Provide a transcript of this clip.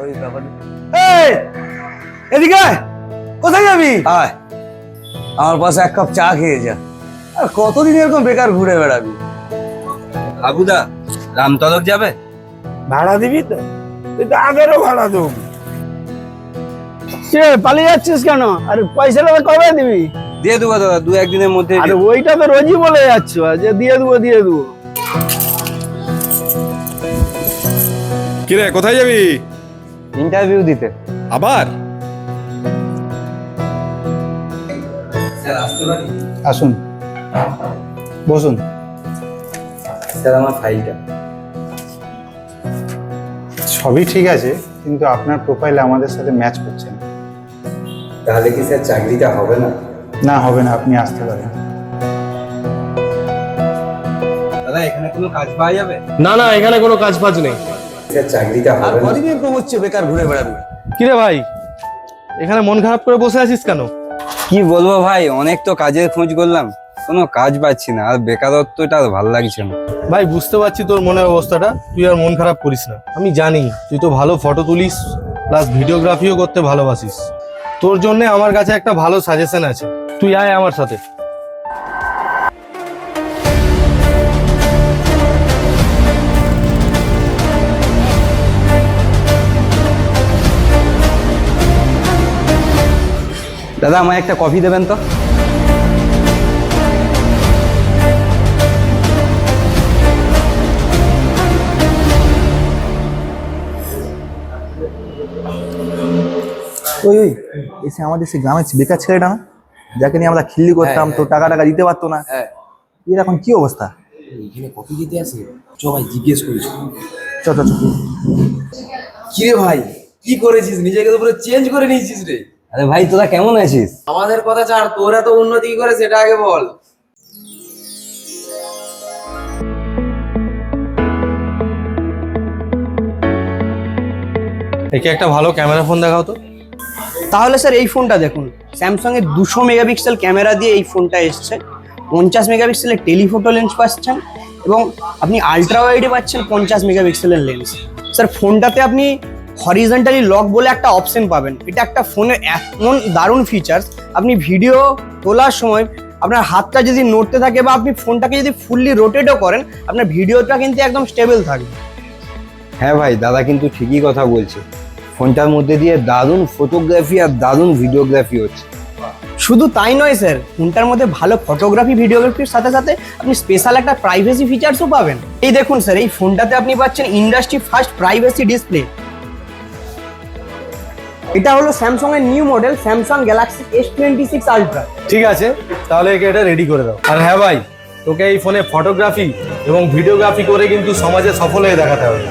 ওই ব্যাপার। এই এদিকে আয়। কোথায় যাবি? আয় আমার পাশে এক কাপ চা খেয়ে যা। আর কতদিন এরকম বেকার ঘুরে বেড়াবি? আবুদা রামতলক যাবে? ভাড়া দিবি তো? তুই তো আগেরও ভাড়া দেব। সে পালিয়ে যাচ্ছিস কেন? আরে পয়সাটা কবে দিবি? দিয়ে দেবো দাদা, 2-1 দিনের মধ্যে। আরে ওইটা তো রোজই বলে যাচ্ছ যে দিয়ে দেবো দিয়ে দেবো। কিরে কোথায় যাবি? ইন্টারভিউ দিতে। আবার? স্যার আসতে পারি? আসুন, বসুন। স্যার আমার ফাইলটা। সবই ঠিক আছে, কিন্তু আপনার প্রোফাইল আমাদের সাথে ম্যাচ করছে না। তাহলে কি স্যার চাকরিটা হবে না? না, হবে না, আপনি আসতে পারেন। দাদা এখানে কোনো কাজ পাওয়া যাবে? না না, এখানে কোনো কাজ ফাজ নেই। স্যার চাকরিটা আর হবে না? কদিন এরকম হচ্ছে বেকার ঘুরে বেড়াবি? কিরে ভাই, এখানে মন খারাপ করে বসে আছিস কেন? কি বলবো ভাই, অনেক তো কাজের খোঁজ করলাম, কোনো কাজ পাচ্ছি না, আর বেকারত্বটা আর ভালো লাগছে না। ভাই বুঝতে পারছি তোর মনের অবস্থাটা, তুই আর মন খারাপ করিস না। আমি জানি তুই তো ভালো ফটো তুলিস, প্লাস ভিডিওগ্রাফিও করতে ভালোবাসিস। তোর জন্য আমার কাছে একটা ভালো সাজেশন আছে, তুই আয় আমার সাথে। দাদা আমায় একটা কফি দেবেন তো। ওই ওই এসে আমাদের সে গ্রামের বেকার ছেলেটা না, যাকে নিয়ে আমরা খিল্লি করতাম, তো টাকা টাকা দিতে পারতো না, এর এখন কি অবস্থা? এখানে কপি দিতে আসে, চ ভাই জিজ্ঞেস করিস। চ চ চ। কি রে ভাই, কি করেছিস? নিজেকে তো পুরো চেঞ্জ করে নিয়েছিস রে। আরে ভাই তোরা কেমন আছিস? আমাদের কথা ছাড়, তোরা তো উন্নতি কি করে সেটা আগে বল। একে একটা ভালো ক্যামেরা ফোন দেখাও তো। তাহলে স্যার এই ফোনটা দেখুন, স্যামসাং এর 200 মেগাপিক্সেল ক্যামেরা দিয়ে এই ফোনটা এসছে। 50 মেগাপিক্সেলের টেলিফোটো লেন্স পাচ্ছেন এবং আপনি আলট্রা ওয়াইডে পাচ্ছেন 50 মেগাপিক্সেলের লেন্স। স্যার ফোনটাতে আপনি হরিজন্টালি লক বলে একটা অপশন পাবেন। এটা একটা ফোনের এমন দারুণ ফিচার্স, আপনি ভিডিও তোলার সময় আপনার হাতটা যদি নড়তে থাকে বা আপনি ফোনটাকে যদি ফুললি রোটেটও করেন, আপনার ভিডিওটা কিন্তু একদম স্টেবল থাকবে। হ্যাঁ ভাই, দাদা কিন্তু ঠিকই কথা বলছে। ফোনটার মধ্যে দিয়ে দারুণ ফটোগ্রাফি আর দারুণ ভিডিওগ্রাফি হচ্ছে। শুধু তাই নয় স্যার, ফোনটার মধ্যে ভালো ফটোগ্রাফি ভিডিওগ্রাফির সাথে সাথে আপনি স্পেশাল একটা প্রাইভেসি ফিচার্সও পাবেন। এই দেখুন স্যার, এই ফোনটাতে আপনি পাচ্ছেন ইন্ডাস্ট্রি ফার্স্ট প্রাইভেসি ডিসপ্লে। এটা হলো স্যামসাং এর new model Samsung Galaxy S26 ultra. ঠিক আছে, তাহলে একে এটা রেডি করে দাও। আর হ্যাঁ ভাই, তোকে এই ফোনে ফটোগ্রাফি এবং ভিডিওগ্রাফি করে কিন্তু সমাজে সফল হয়ে দেখাতে হবে।